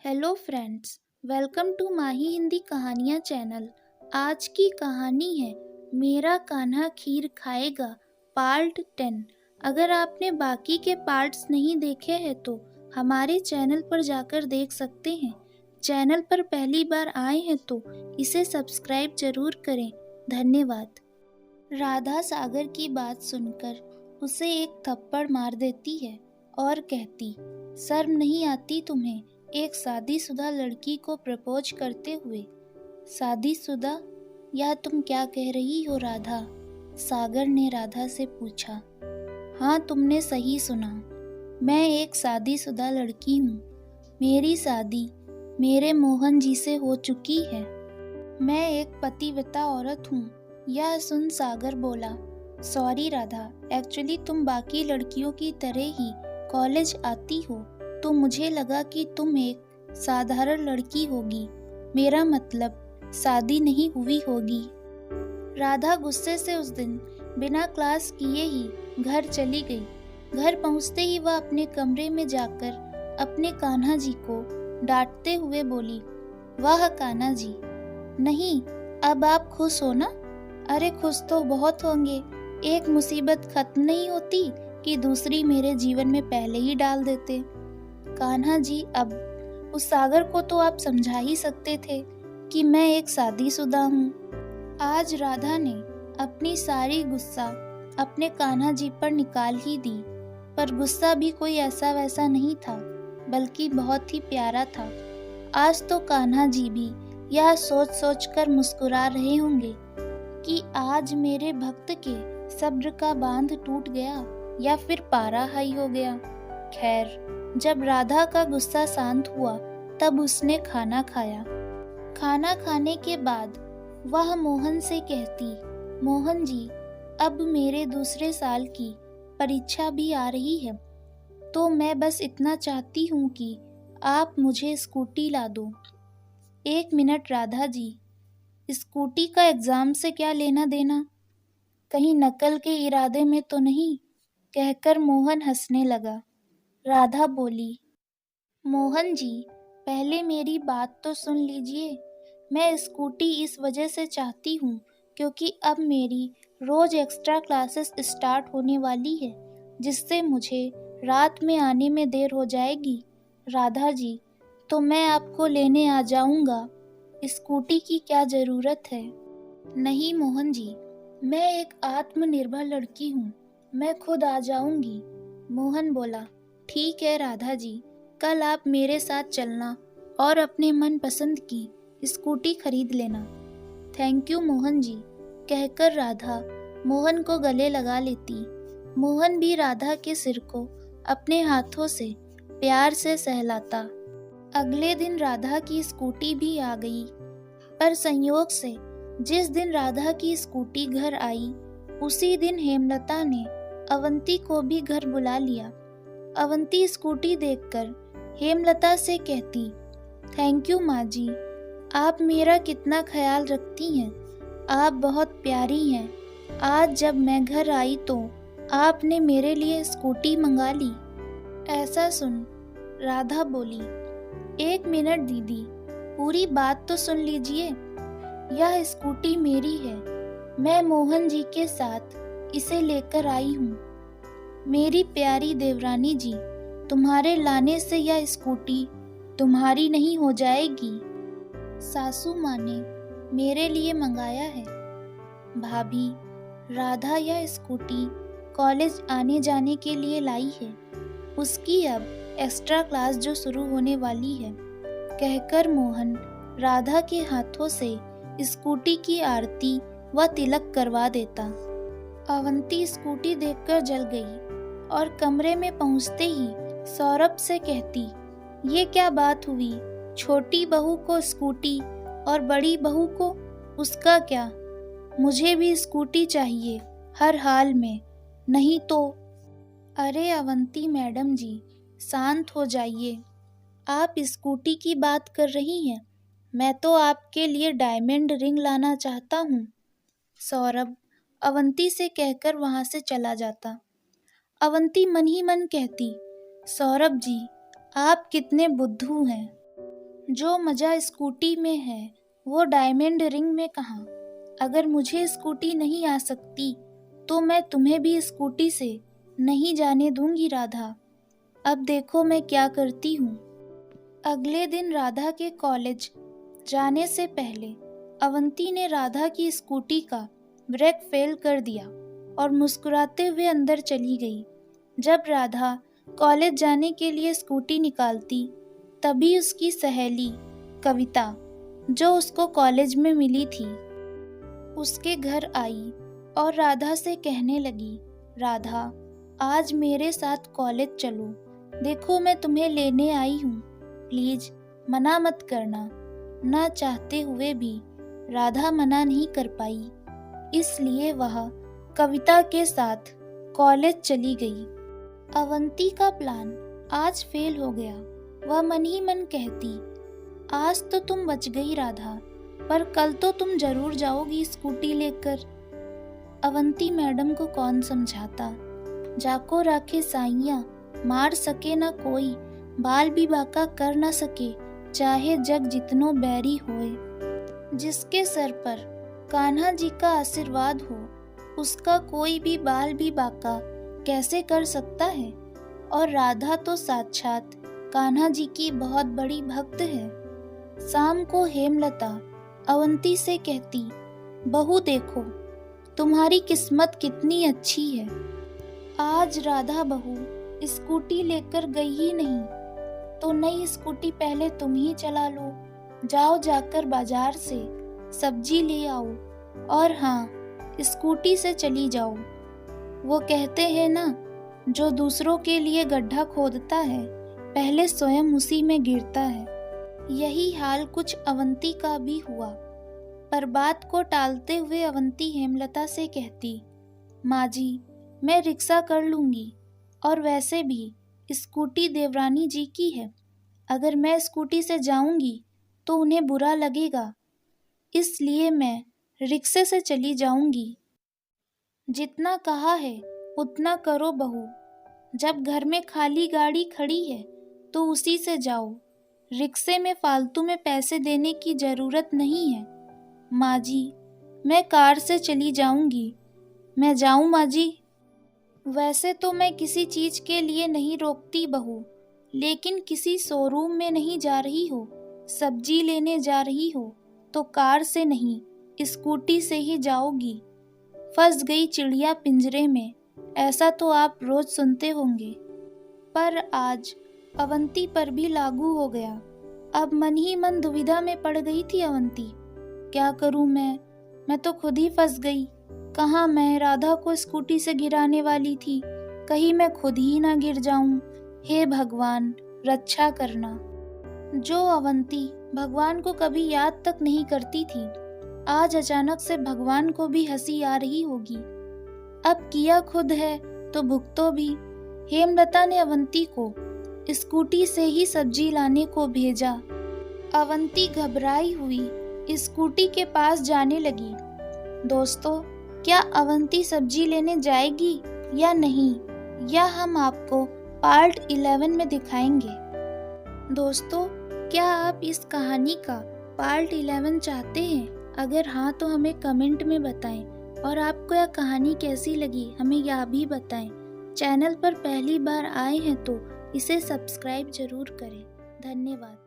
Hello friends, welcome to माही हिंदी कहानियाँ channel. आज की कहानी है मेरा कान्हा खीर खाएगा पार्ट 10। अगर आपने बाकी के पार्ट्स नहीं देखे हैं तो हमारे चैनल पर जाकर देख सकते हैं। चैनल पर पहली बार आए हैं तो इसे सब्सक्राइब जरूर करें। धन्यवाद। राधा सागर की बात सुनकर उसे एक थप्पड़ मार देती है और कहती, शर्म नहीं आती तुम्हें एक शादीशुदा लड़की को प्रपोज करते हुए? शादीशुदा? यह तुम क्या कह रही हो राधा? सागर ने राधा से पूछा। हाँ, तुमने सही सुना। मैं एक शादीशुदा लड़की हूँ। मेरी शादी मेरे मोहन जी से हो चुकी है। मैं एक पतिव्रता औरत हूँ। यह सुन सागर बोला, सॉरी राधा, एक्चुअली तुम बाकी लड़कियों की तरह ही कॉलेज आती हो तो मुझे लगा कि तुम एक साधारण लड़की होगी। मेरा मतलब शादी नहीं हुई होगी। राधा गुस्से से उस दिन बिना क्लास किए ही घर चली गई। घर पहुंचते ही वह अपने कमरे में जाकर अपने कान्हा जी को डांटते हुए बोली, वाह कान्हा जी, नहीं, अब आप खुश हो ना? अरे खुश तो बहुत होंगे। एक मुसीबत खत्म नहीं होती कि दूसरी मेरे जीवन में पहले ही डाल देते। कान्हा जी, अब उस सागर को तो आप समझा ही सकते थे कि मैं एक शादीशुदा हूँ। आज राधा ने अपनी सारी गुस्सा अपने कान्हा जी पर निकाल ही दी, पर गुस्सा भी कोई ऐसा वैसा नहीं था, बल्कि बहुत ही प्यारा था। आज तो कान्हा जी भी यह सोच सोच कर मुस्कुरा रहे होंगे कि आज मेरे भक्त के सब्र का बांध टूट गया या फिर पारा हाई हो गया। खैर, जब राधा का गुस्सा शांत हुआ तब उसने खाना खाया। खाना खाने के बाद वह मोहन से कहती, मोहन जी, अब मेरे दूसरे साल की परीक्षा भी आ रही है, तो मैं बस इतना चाहती हूँ कि आप मुझे स्कूटी ला दो। 1 मिनट राधा जी, स्कूटी का एग्जाम से क्या लेना देना? कहीं नकल के इरादे में तो नहीं? कहकर मोहन हंसने लगा। राधा बोली, मोहन जी, पहले मेरी बात तो सुन लीजिए। मैं स्कूटी इस वजह से चाहती हूँ क्योंकि अब मेरी रोज एक्स्ट्रा क्लासेस स्टार्ट होने वाली है, जिससे मुझे रात में आने में देर हो जाएगी। राधा जी, तो मैं आपको लेने आ जाऊँगा। स्कूटी की क्या ज़रूरत है? नहीं मोहन जी, मैं एक आत्मनिर्भर लड़की हूँ, मैं खुद आ जाऊँगी। मोहन बोला, ठीक है राधा जी, कल आप मेरे साथ चलना और अपने मन पसंद की स्कूटी खरीद लेना। थैंक यू मोहन जी, कहकर राधा मोहन को गले लगा लेती। मोहन भी राधा के सिर को अपने हाथों से प्यार से सहलाता। अगले दिन राधा की स्कूटी भी आ गई, पर संयोग से जिस दिन राधा की स्कूटी घर आई उसी दिन हेमलता ने अवंती को भी घर बुला लिया। अवंती स्कूटी देखकर हेमलता से कहती, थैंक यू माँ जी, आप मेरा कितना ख्याल रखती हैं। आप बहुत प्यारी हैं। आज जब मैं घर आई तो आपने मेरे लिए स्कूटी मंगा ली। ऐसा सुन राधा बोली, 1 मिनट दीदी, पूरी बात तो सुन लीजिए। यह स्कूटी मेरी है, मैं मोहन जी के साथ इसे लेकर आई हूँ। मेरी प्यारी देवरानी जी, तुम्हारे लाने से यह स्कूटी तुम्हारी नहीं हो जाएगी। सासू माँ ने मेरे लिए मंगाया है। भाभी, राधा यह स्कूटी कॉलेज आने जाने के लिए लाई है। उसकी अब एक्स्ट्रा क्लास जो शुरू होने वाली है। कहकर मोहन राधा के हाथों से स्कूटी की आरती व तिलक करवा देता। अवंती स्कूटी देखकर जल गई और कमरे में पहुंचते ही सौरभ से कहती, ये क्या बात हुई? छोटी बहू को स्कूटी और बड़ी बहू को उसका क्या? मुझे भी स्कूटी चाहिए हर हाल में, नहीं तो। अरे अवंती मैडम जी, शांत हो जाइए। आप स्कूटी की बात कर रही हैं, मैं तो आपके लिए डायमंड रिंग लाना चाहता हूँ। सौरभ अवंती से कहकर वहां से चला जाता। अवंती मन ही मन कहती, सौरभ जी, आप कितने बुद्धू हैं। जो मज़ा स्कूटी में है वो डायमंड रिंग में कहाँ। अगर मुझे स्कूटी नहीं आ सकती तो मैं तुम्हें भी स्कूटी से नहीं जाने दूंगी राधा। अब देखो मैं क्या करती हूँ। अगले दिन राधा के कॉलेज जाने से पहले अवंती ने राधा की स्कूटी का ब्रेक फेल कर दिया और मुस्कुराते हुए अंदर चली गई। जब राधा कॉलेज जाने के लिए स्कूटी निकालती तभी उसकी सहेली कविता, जो उसको कॉलेज में मिली थी, उसके घर आई और राधा से कहने लगी, राधा आज मेरे साथ कॉलेज चलो, देखो मैं तुम्हें लेने आई हूँ, प्लीज मना मत करना। ना चाहते हुए भी राधा मना नहीं कर पाई, इसलिए वह कविता के साथ कॉलेज चली गई। अवंती का प्लान आज फेल हो गया। वह मन ही मन कहती, आज तो तुम बच गई राधा, पर कल तो तुम जरूर जाओगी स्कूटी लेकर। अवंती मैडम को कौन समझाता, जाको राखे साइया, मार सके ना कोई, बाल भी बाका कर ना सके, चाहे जग जितनो बैरी होए। जिसके सर पर कान्हा जी का आशीर्वाद हो, उसका कोई भी बाल भी बाका कैसे कर सकता है। और राधा तो साक्षात कान्हा जी की बहुत बड़ी भक्त है। शाम को हेमलता अवंती से कहती, बहू देखो तुम्हारी किस्मत कितनी अच्छी है, आज राधा बहू स्कूटी लेकर गई ही नहीं, तो नई स्कूटी पहले तुम ही चला लो, जाओ जाकर बाजार से सब्जी ले आओ, और हाँ स्कूटी से चली जाओ। वो कहते हैं ना, जो दूसरों के लिए गड्ढा खोदता है पहले स्वयं उसी में गिरता है। यही हाल कुछ अवंती का भी हुआ, पर बात को टालते हुए अवंती हेमलता से कहती, माँ जी मैं रिक्शा कर लूँगी, और वैसे भी स्कूटी देवरानी जी की है, अगर मैं स्कूटी से जाऊँगी तो उन्हें बुरा लगेगा, इसलिए मैं रिक्शे से चली जाऊँगी। जितना कहा है उतना करो बहू, जब घर में खाली गाड़ी खड़ी है तो उसी से जाओ, रिक्शे में फालतू में पैसे देने की ज़रूरत नहीं है। माँ जी मैं कार से चली जाऊंगी, मैं जाऊं माँ जी। वैसे तो मैं किसी चीज़ के लिए नहीं रोकती बहू, लेकिन किसी शोरूम में नहीं जा रही हो, सब्जी लेने जा रही हो तो कार से नहीं स्कूटी से ही जाओगी। फंस गई चिड़िया पिंजरे में, ऐसा तो आप रोज सुनते होंगे, पर आज अवंती पर भी लागू हो गया। अब मन ही मन दुविधा में पड़ गई थी अवंती, क्या करूं मैं तो खुद ही फंस गई। कहाँ मैं राधा को स्कूटी से गिराने वाली थी, कहीं मैं खुद ही ना गिर जाऊं। हे भगवान रक्षा करना। जो अवंती भगवान को कभी याद तक नहीं करती थी, आज अचानक से भगवान को भी हंसी आ रही होगी। अब किया खुद है तो भुगतो भी। हेमलता ने अवंती को स्कूटी से ही सब्जी लाने को भेजा। अवंती घबराई हुई स्कूटी के पास जाने लगी। दोस्तों क्या अवंती सब्जी लेने जाएगी या नहीं, यह हम आपको पार्ट 11 में दिखाएंगे। दोस्तों क्या आप इस कहानी का पार्ट 11 चाहते हैं? अगर हाँ तो हमें कमेंट में बताएं, और आपको यह कहानी कैसी लगी हमें यह भी बताएं। चैनल पर पहली बार आए हैं तो इसे सब्सक्राइब जरूर करें। धन्यवाद।